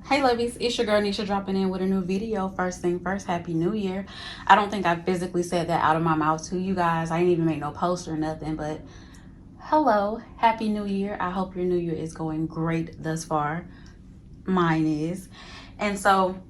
Hey lovies, it's your girl Nisha dropping in with a new video. First thing first, happy new year. I don't think I physically said that out of my mouth to you guys. I didn't even make no post or nothing, but hello, happy new year. I hope your new year is going great thus far. Mine is. And so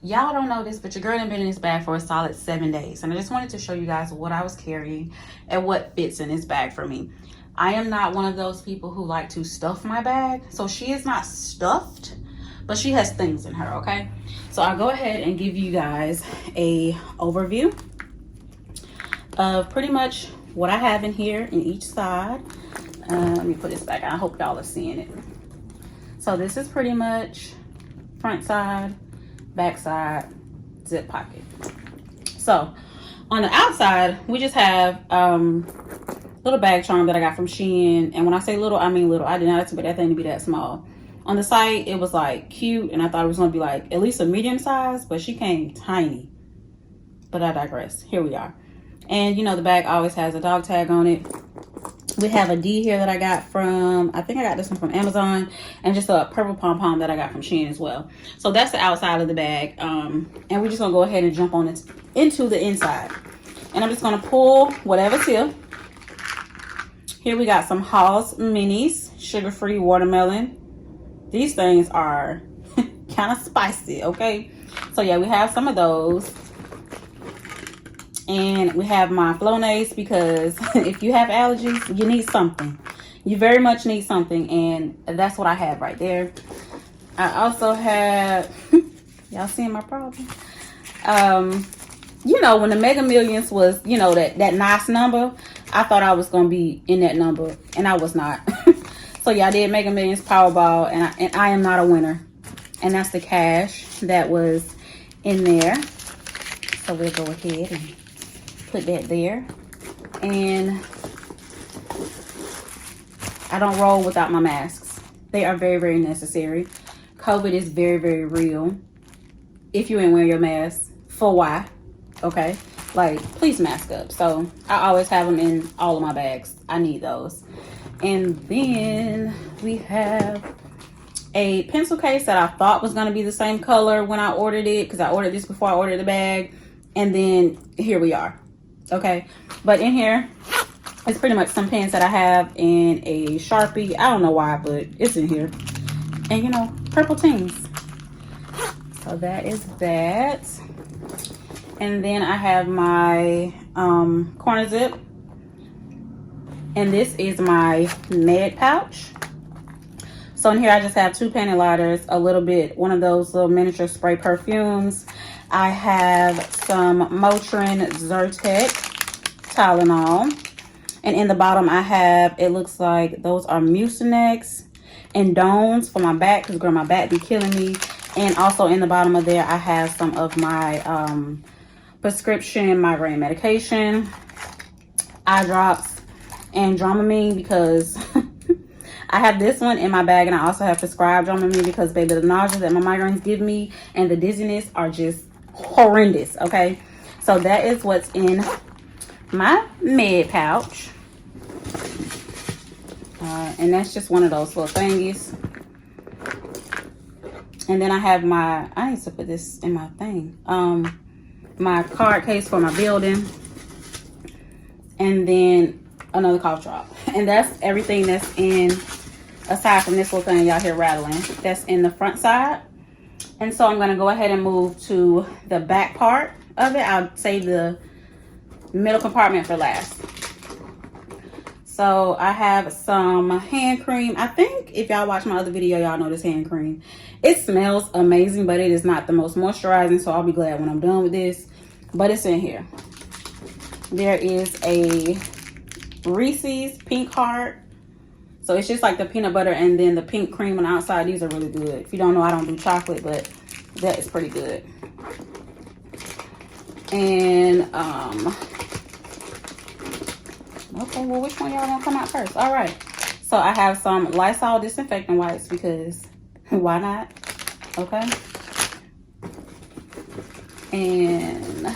y'all don't know this, but your girl has been in this bag for a solid 7 days, and I just wanted to show you guys what I was carrying and what fits in this bag for me. I am not one of those people who like to stuff my bag, so she is not stuffed, but she has things in her. Okay, so I'll go ahead and give you guys a overview of pretty much what I have in here in each side. Let me put this back. I hope y'all are seeing it. So this is pretty much front side, back side, zip pocket. So on the outside, we just have little bag charm that I got from Shein, and when I say little, I mean little. I did not expect that thing to be that small. On the site, it was like cute, and I thought it was gonna be like at least a medium size, but she came tiny. But I digress. Here we are. And you know, the bag always has a dog tag on it. We have a D here that I got from, I think I got this one from Amazon, and just a purple pom-pom that I got from Shein as well. So that's the outside of the bag. And we're just gonna go ahead and jump on it into the inside. And I'm just gonna pull whatever's here. Here we got some Halls Minis, sugar-free watermelon. These things are kind of spicy, okay? So yeah, we have some of those. And we have my Flonase, because if you have allergies, you need something. You very much need something, and that's what I have right there. I also have, y'all seeing my problem? You know, when the Mega Millions was, you know, that nice number, I thought I was going to be in that number, and I was not. So yeah, I did Mega Millions Powerball, and I am not a winner. And that's the cash that was in there. So we'll go ahead and put that there. And I don't roll without my masks. They are very, very necessary. COVID is very, very real. If you ain't wearing your mask, for why? Okay, like, please mask up. So I always have them in all of my bags. I need those. And then we have a pencil case that I thought was going to be the same color when I ordered it, because I ordered this before I ordered the bag. And then here we are. Okay, but in here it's pretty much some pens that I have and a Sharpie. I don't know why, but it's in here. And you know, purple tings. So that is that. And then I have my corner zip. And this is my med pouch. So in here I just have 2 panty lighters, a little bit, one of those little miniature spray perfumes. I have some Motrin Zyrtec Tylenol. And in the bottom I have, it looks like those are Mucinex and Dones for my back, because girl, my back be killing me. And also in the bottom of there I have some of my prescription migraine medication, eye drops, and Dramamine, because I have this one in my bag, and I also have prescribed Dramamine because, baby, the nausea that my migraines give me and the dizziness are just horrendous. Okay, so that is what's in my med pouch, and that's just one of those little thingies. And then I have my, I need to put this in my thing, my card case for my building, and then another cough drop. And that's everything that's in, aside from this little thing y'all hear rattling, that's in the front side. And so I'm going to go ahead and move to the back part of it. I'll save the middle compartment for last. So I have some hand cream. I think if y'all watch my other video, y'all know this hand cream. It smells amazing, but it is not the most moisturizing, so I'll be glad when I'm done with this. But it's in here. There is a Reese's pink heart. So it's just like the peanut butter and then the pink cream on the outside. These are really good. If you don't know, I don't do chocolate, but that is pretty good. And okay, well, which one y'all gonna come out first? All right, so I have some Lysol disinfectant wipes, because why not? Okay, and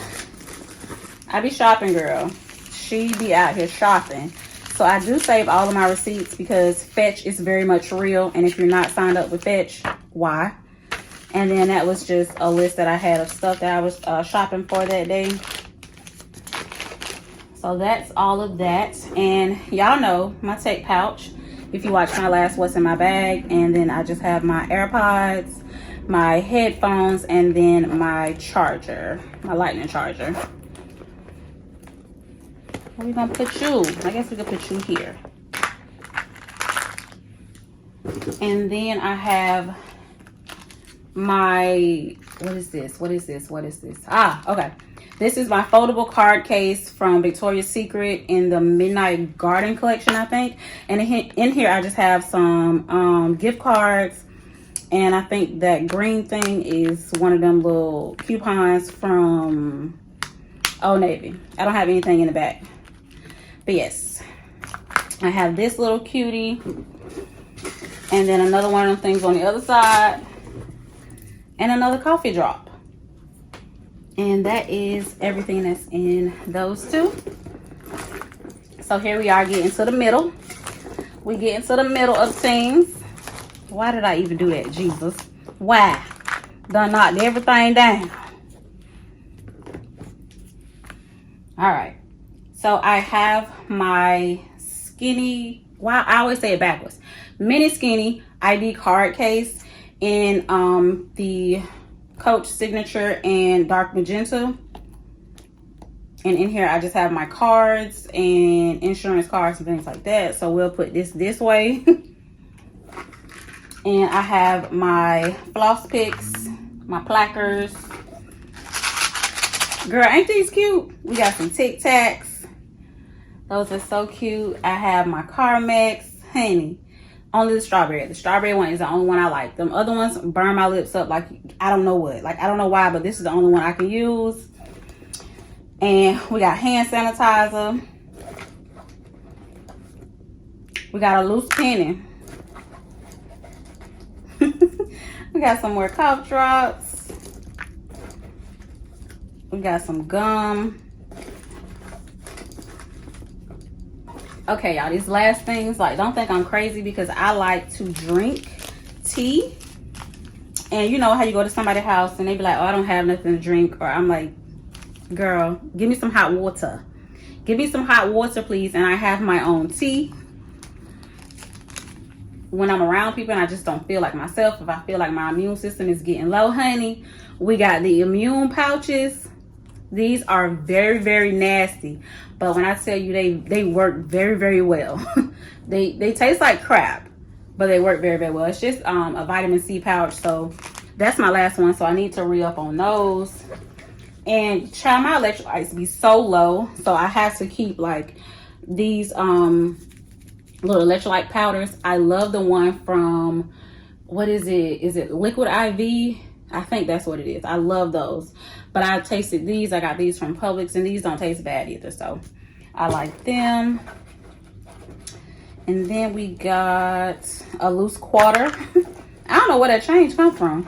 I be shopping, girl. She be out here shopping. So I do save all of my receipts, because Fetch is very much real. And if you're not signed up with Fetch, why? And then that was just a list that I had of stuff that I was shopping for that day. So that's all of that. And y'all know my tech pouch. If you watch my last What's in My Bag. And then I just have my AirPods, my headphones, and then my charger, my lightning charger. Where are we gonna put you? I guess we could put you here. And then I have my, what is this? Ah, okay. This is my foldable card case from Victoria's Secret in the Midnight Garden collection, I think. And in here, I just have some gift cards. And I think that green thing is one of them little coupons from Old Navy. I don't have anything in the back. But yes, I have this little cutie. And then another one of them things on the other side. And another coffee drop. And that is everything that's in those two. So here we are getting to the middle. We get into the middle of things. Why did I even do that, Jesus? Why? Done knocked everything down. All right. So I have my skinny, wow, I always say it backwards. Mini skinny ID card case in the Coach Signature and Dark Magenta. And in here I just have my cards and insurance cards and things like that. So we'll put this way. And I have my floss picks, my plackers. Girl, ain't these cute? We got some Tic Tacs. Those are so cute. I have my Carmex. Honey, only the strawberry. The strawberry one is the only one I like. Them other ones burn my lips up like I don't know what. Like I don't know why, but this is the only one I can use. And we got hand sanitizer. We got a loose penny. We got some more cough drops. We got some gum. Okay, y'all, these last things, like, don't think I'm crazy because I like to drink tea. And you know how you go to somebody's house and they be like, oh, I don't have nothing to drink. Or I'm like, girl, give me some hot water. Give me some hot water, please. And I have my own tea. When I'm around people and I just don't feel like myself, if I feel like my immune system is getting low, honey, we got the immune pouches. These are very, very nasty. But when I tell you they work very, very well. they taste like crap, but they work very, very well. It's just a vitamin C pouch. So that's my last one. So I need to re-up on those. And child, my electrolytes be so low. So I have to keep like these little electrolyte powders. I love the one from, what is it? Is it Liquid IV? I think that's what it is. I love those. But I tasted these. I got these from Publix, and these don't taste bad either. So I like them. And then we got a loose quarter. I don't know where that change come from.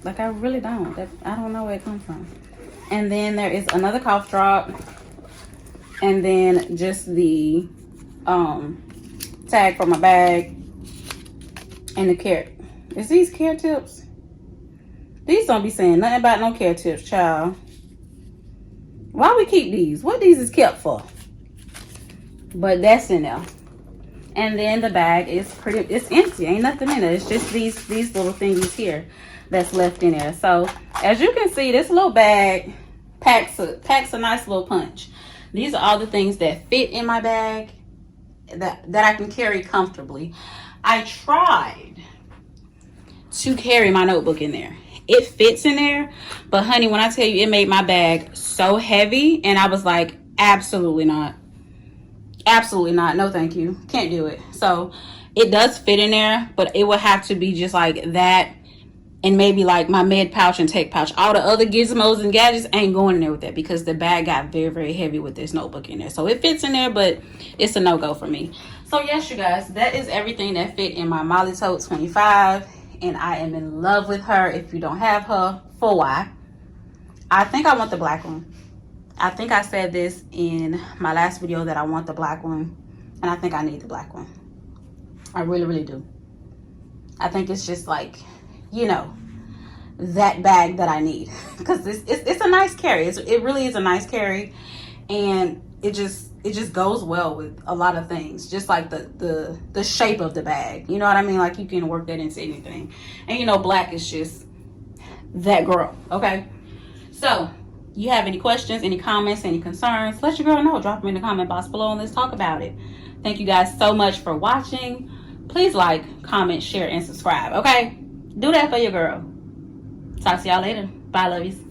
Like, I really don't. I don't know where it comes from. And then there is another cough drop. And then just the tag for my bag. And the care. Is these care tips? These don't be saying nothing about no care tips, child. Why we keep these? What these is kept for? But that's in there. And then the bag is it's empty. Ain't nothing in it. It's just these little thingies here that's left in there. So as you can see, this little bag packs a nice little punch. These are all the things that fit in my bag that I can carry comfortably. I tried to carry my notebook in there. It fits in there, but honey, when I tell you, it made my bag so heavy, and I was like, absolutely not. Absolutely not. No, thank you. Can't do it. So it does fit in there, but it would have to be just like that, and maybe like my med pouch and tech pouch. All the other gizmos and gadgets ain't going in there with that because the bag got very, very heavy with this notebook in there. So it fits in there, but it's a no-go for me. So yes, you guys, that is everything that fit in my Mollie Tote 25. And I am in love with her. If you don't have her, for why? I think I want the black one. I think I said this in my last video that I want the black one. And I think I need the black one. I really, really do. I think it's just like, you know, that bag that I need, because it's a nice carry. It really is a nice carry, and it just goes well with a lot of things, just like the shape of the bag, you know what I mean? Like, you can work that into anything. And you know, black is just that girl. Okay, so you have any questions, any comments, any concerns, let your girl know. Drop them in the comment box below and let's talk about it. Thank you guys so much for watching. Please like, comment, share, and subscribe. Okay, do that for your girl. Talk to y'all later. Bye, lovies.